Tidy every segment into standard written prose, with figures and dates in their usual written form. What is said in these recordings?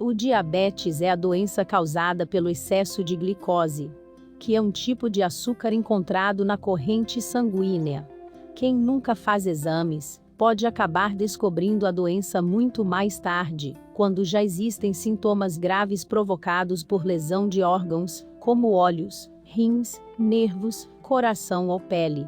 O diabetes é a doença causada pelo excesso de glicose, que é um tipo de açúcar encontrado na corrente sanguínea. Quem nunca faz exames, pode acabar descobrindo a doença muito mais tarde, quando já existem sintomas graves provocados por lesão de órgãos, como olhos, rins, nervos, coração ou pele.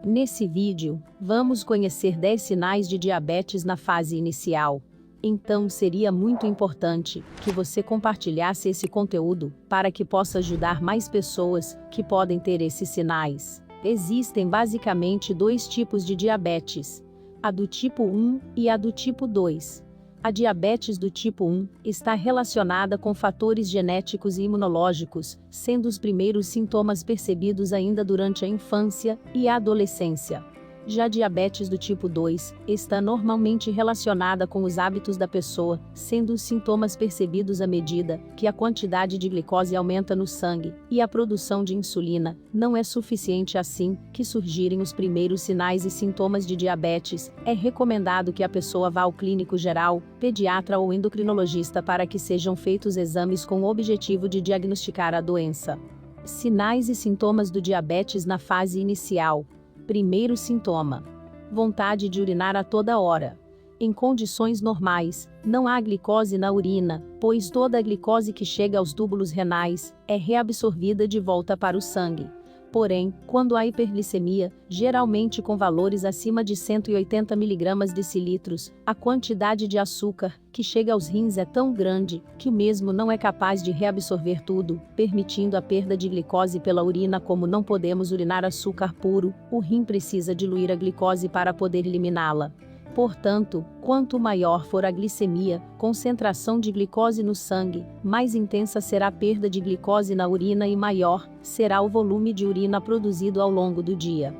Nesse vídeo, vamos conhecer 10 sinais de diabetes na fase inicial. Então seria muito importante que você compartilhasse esse conteúdo para que possa ajudar mais pessoas que podem ter esses sinais. Existem basicamente 2 tipos de diabetes: a do tipo 1 e a do tipo 2. A diabetes do tipo 1 está relacionada com fatores genéticos e imunológicos, sendo os primeiros sintomas percebidos ainda durante a infância e a adolescência. Já a diabetes do tipo 2 está normalmente relacionada com os hábitos da pessoa, sendo os sintomas percebidos à medida que a quantidade de glicose aumenta no sangue e a produção de insulina não é suficiente. Assim que surgirem os primeiros sinais e sintomas de diabetes, é recomendado que a pessoa vá ao clínico geral, pediatra ou endocrinologista para que sejam feitos exames com o objetivo de diagnosticar a doença. Sinais e sintomas do diabetes na fase inicial. Primeiro sintoma: vontade de urinar a toda hora. Em condições normais, não há glicose na urina, pois toda a glicose que chega aos túbulos renais é reabsorvida de volta para o sangue. Porém, quando há hiperglicemia, geralmente com valores acima de 180 mg/dl, a quantidade de açúcar que chega aos rins é tão grande que o mesmo não é capaz de reabsorver tudo, permitindo a perda de glicose pela urina. Como não podemos urinar açúcar puro, o rim precisa diluir a glicose para poder eliminá-la. Portanto, quanto maior for a glicemia, concentração de glicose no sangue, mais intensa será a perda de glicose na urina e maior será o volume de urina produzido ao longo do dia.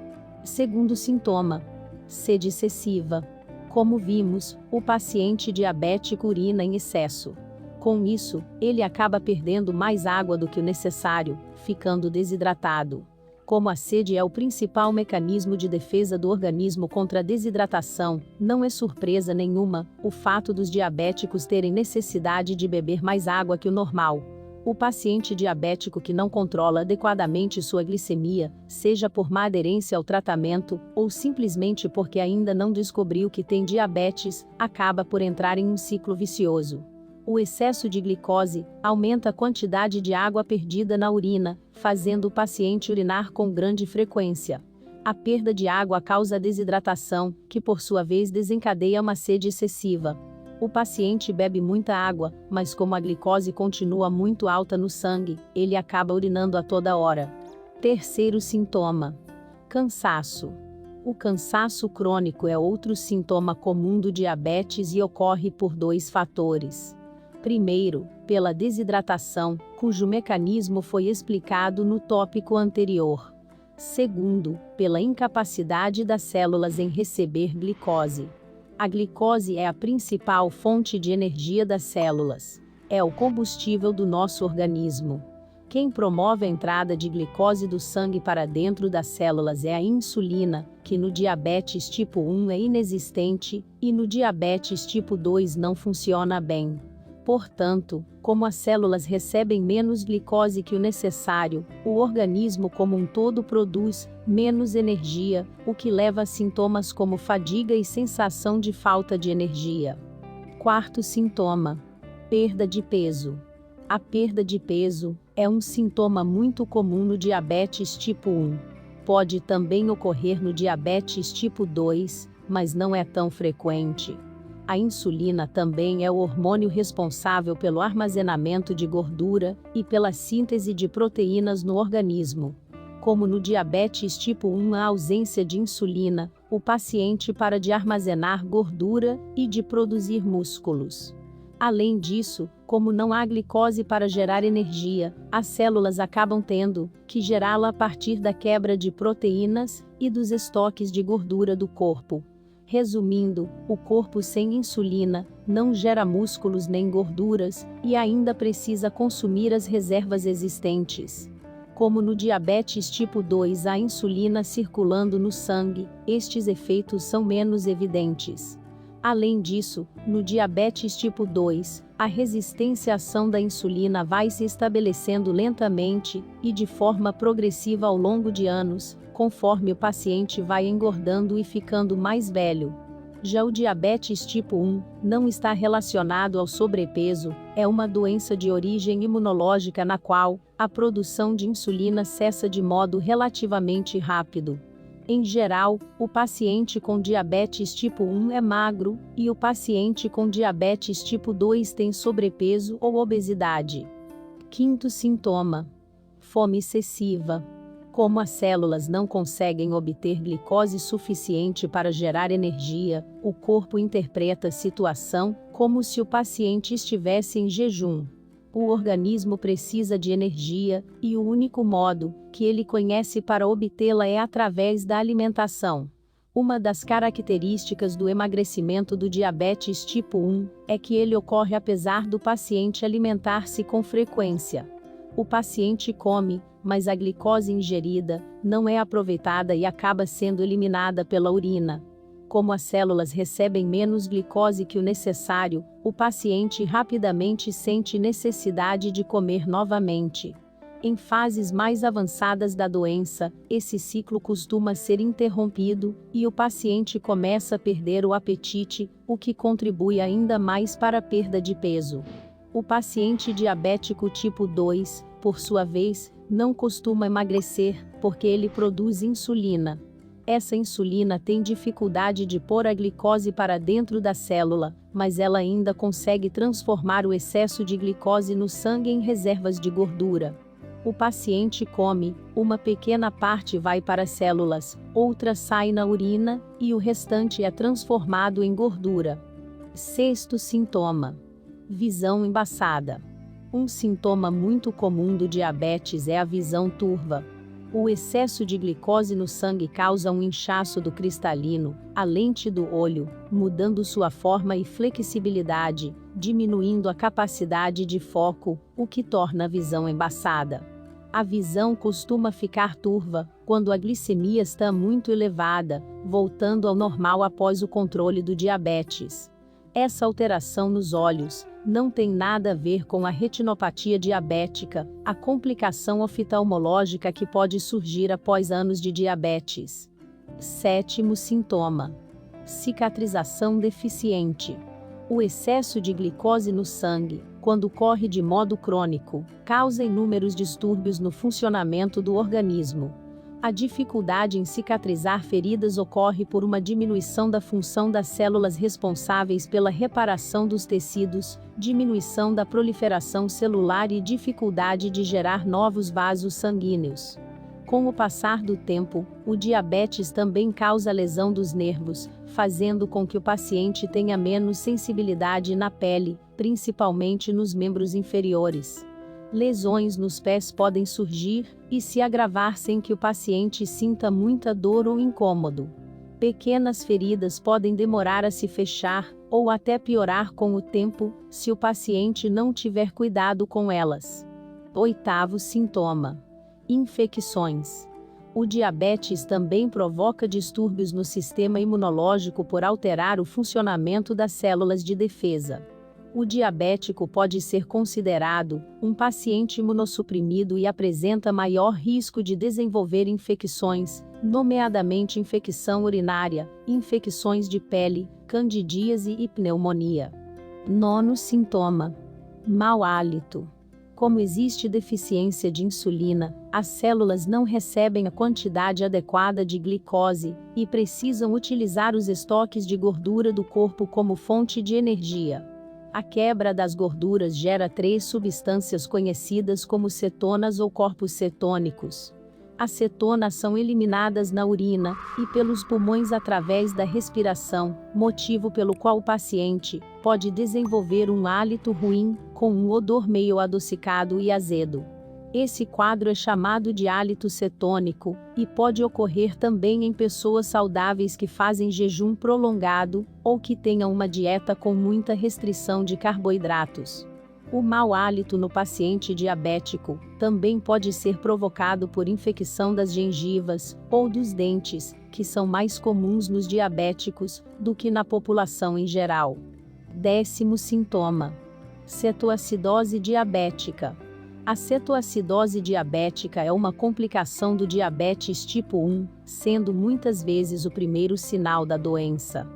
Segundo sintoma: sede excessiva. Como vimos, o paciente diabético urina em excesso. Com isso, ele acaba perdendo mais água do que o necessário, ficando desidratado. Como a sede é o principal mecanismo de defesa do organismo contra a desidratação, não é surpresa nenhuma o fato dos diabéticos terem necessidade de beber mais água que o normal. O paciente diabético que não controla adequadamente sua glicemia, seja por má aderência ao tratamento, ou simplesmente porque ainda não descobriu que tem diabetes, acaba por entrar em um ciclo vicioso. O excesso de glicose aumenta a quantidade de água perdida na urina, fazendo o paciente urinar com grande frequência. A perda de água causa a desidratação, que por sua vez desencadeia uma sede excessiva. O paciente bebe muita água, mas como a glicose continua muito alta no sangue, ele acaba urinando a toda hora. Terceiro sintoma: cansaço. O cansaço crônico é outro sintoma comum do diabetes e ocorre por 2 fatores. Primeiro, pela desidratação, cujo mecanismo foi explicado no tópico anterior. Segundo, pela incapacidade das células em receber glicose. A glicose é a principal fonte de energia das células. É o combustível do nosso organismo. Quem promove a entrada de glicose do sangue para dentro das células é a insulina, que no diabetes tipo 1 é inexistente, e no diabetes tipo 2 não funciona bem. Portanto, como as células recebem menos glicose que o necessário, o organismo como um todo produz menos energia, o que leva a sintomas como fadiga e sensação de falta de energia. Quarto sintoma: perda de peso. A perda de peso é um sintoma muito comum no diabetes tipo 1. Pode também ocorrer no diabetes tipo 2, mas não é tão frequente. A insulina também é o hormônio responsável pelo armazenamento de gordura e pela síntese de proteínas no organismo. Como no diabetes tipo 1 há ausência de insulina, o paciente para de armazenar gordura e de produzir músculos. Além disso, como não há glicose para gerar energia, as células acabam tendo que gerá-la a partir da quebra de proteínas e dos estoques de gordura do corpo. Resumindo, o corpo sem insulina não gera músculos nem gorduras e ainda precisa consumir as reservas existentes. Como no diabetes tipo 2 há insulina circulando no sangue, estes efeitos são menos evidentes. Além disso, no diabetes tipo 2, A resistência à ação da insulina vai se estabelecendo lentamente e de forma progressiva ao longo de anos, conforme o paciente vai engordando e ficando mais velho. Já o diabetes tipo 1 não está relacionado ao sobrepeso, é uma doença de origem imunológica na qual a produção de insulina cessa de modo relativamente rápido. Em geral, o paciente com diabetes tipo 1 é magro, e o paciente com diabetes tipo 2 tem sobrepeso ou obesidade. Quinto sintoma: fome excessiva. Como as células não conseguem obter glicose suficiente para gerar energia, o corpo interpreta a situação como se o paciente estivesse em jejum. O organismo precisa de energia, e o único modo que ele conhece para obtê-la é através da alimentação. Uma das características do emagrecimento do diabetes tipo 1 é que ele ocorre apesar do paciente alimentar-se com frequência. O paciente come, mas a glicose ingerida não é aproveitada e acaba sendo eliminada pela urina. Como as células recebem menos glicose que o necessário, o paciente rapidamente sente necessidade de comer novamente. Em fases mais avançadas da doença, esse ciclo costuma ser interrompido, e o paciente começa a perder o apetite, o que contribui ainda mais para a perda de peso. O paciente diabético tipo 2, por sua vez, não costuma emagrecer, porque ele produz insulina. Essa insulina tem dificuldade de pôr a glicose para dentro da célula, mas ela ainda consegue transformar o excesso de glicose no sangue em reservas de gordura. O paciente come, uma pequena parte vai para as células, outra sai na urina, e o restante é transformado em gordura. Sexto sintoma: visão embaçada. Um sintoma muito comum do diabetes é a visão turva. O excesso de glicose no sangue causa um inchaço do cristalino, a lente do olho, mudando sua forma e flexibilidade, diminuindo a capacidade de foco, o que torna a visão embaçada. A visão costuma ficar turva quando a glicemia está muito elevada, voltando ao normal após o controle do diabetes. Essa alteração nos olhos não tem nada a ver com a retinopatia diabética, a complicação oftalmológica que pode surgir após anos de diabetes. Sétimo sintoma: cicatrização deficiente. O excesso de glicose no sangue, quando ocorre de modo crônico, causa inúmeros distúrbios no funcionamento do organismo. A dificuldade em cicatrizar feridas ocorre por uma diminuição da função das células responsáveis pela reparação dos tecidos, diminuição da proliferação celular e dificuldade de gerar novos vasos sanguíneos. Com o passar do tempo, o diabetes também causa lesão dos nervos, fazendo com que o paciente tenha menos sensibilidade na pele, principalmente nos membros inferiores. Lesões nos pés podem surgir e se agravar sem que o paciente sinta muita dor ou incômodo. Pequenas feridas podem demorar a se fechar, ou até piorar com o tempo, se o paciente não tiver cuidado com elas. Oitavo sintoma: infecções. O diabetes também provoca distúrbios no sistema imunológico por alterar o funcionamento das células de defesa. O diabético pode ser considerado um paciente imunossuprimido e apresenta maior risco de desenvolver infecções, nomeadamente infecção urinária, infecções de pele, candidíase e pneumonia. Nono sintoma: mau hálito. Como existe deficiência de insulina, as células não recebem a quantidade adequada de glicose e precisam utilizar os estoques de gordura do corpo como fonte de energia. A quebra das gorduras gera 3 substâncias conhecidas como cetonas ou corpos cetônicos. As cetonas são eliminadas na urina e pelos pulmões através da respiração, motivo pelo qual o paciente pode desenvolver um hálito ruim, com um odor meio adocicado e azedo. Esse quadro é chamado de hálito cetônico, e pode ocorrer também em pessoas saudáveis que fazem jejum prolongado, ou que tenham uma dieta com muita restrição de carboidratos. O mau hálito no paciente diabético também pode ser provocado por infecção das gengivas, ou dos dentes, que são mais comuns nos diabéticos, do que na população em geral. 10º sintoma: Cetoacidose diabética. A cetoacidose diabética é uma complicação do diabetes tipo 1, sendo muitas vezes o primeiro sinal da doença.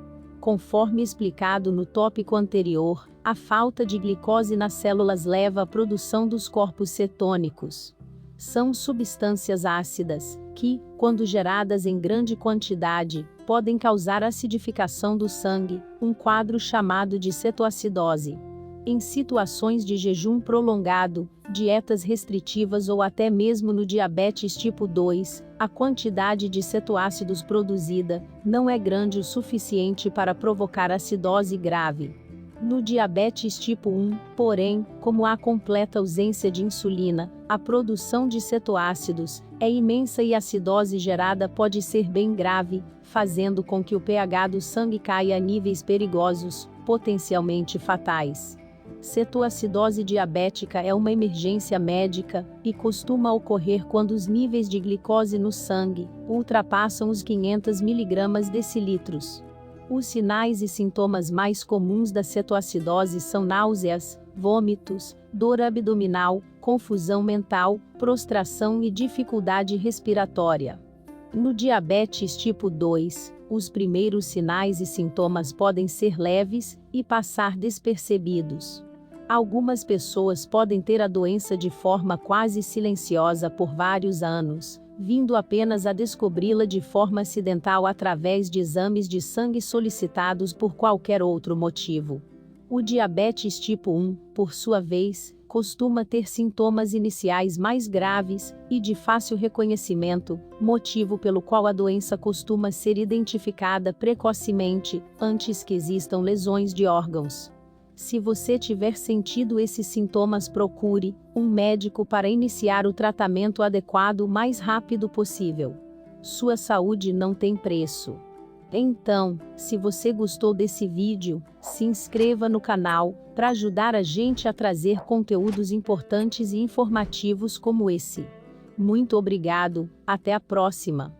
Conforme explicado no tópico anterior, a falta de glicose nas células leva à produção dos corpos cetônicos. São substâncias ácidas, que, quando geradas em grande quantidade, podem causar acidificação do sangue, um quadro chamado de cetoacidose. Em situações de jejum prolongado, dietas restritivas ou até mesmo no diabetes tipo 2, a quantidade de cetoácidos produzida não é grande o suficiente para provocar acidose grave. No diabetes tipo 1, porém, como há completa ausência de insulina, a produção de cetoácidos é imensa e a acidose gerada pode ser bem grave, fazendo com que o pH do sangue caia a níveis perigosos, potencialmente fatais. Cetoacidose diabética é uma emergência médica e costuma ocorrer quando os níveis de glicose no sangue ultrapassam os 500 mg/dl. Os sinais e sintomas mais comuns da cetoacidose são náuseas, vômitos, dor abdominal, confusão mental, prostração e dificuldade respiratória. No diabetes tipo 2, os primeiros sinais e sintomas podem ser leves e passar despercebidos. Algumas pessoas podem ter a doença de forma quase silenciosa por vários anos, vindo apenas a descobri-la de forma acidental através de exames de sangue solicitados por qualquer outro motivo. O diabetes tipo 1, por sua vez, costuma ter sintomas iniciais mais graves e de fácil reconhecimento, motivo pelo qual a doença costuma ser identificada precocemente, antes que existam lesões de órgãos. Se você tiver sentido esses sintomas, procure um médico para iniciar o tratamento adequado o mais rápido possível. Sua saúde não tem preço. Então, se você gostou desse vídeo, se inscreva no canal, para ajudar a gente a trazer conteúdos importantes e informativos como esse. Muito obrigado, até a próxima!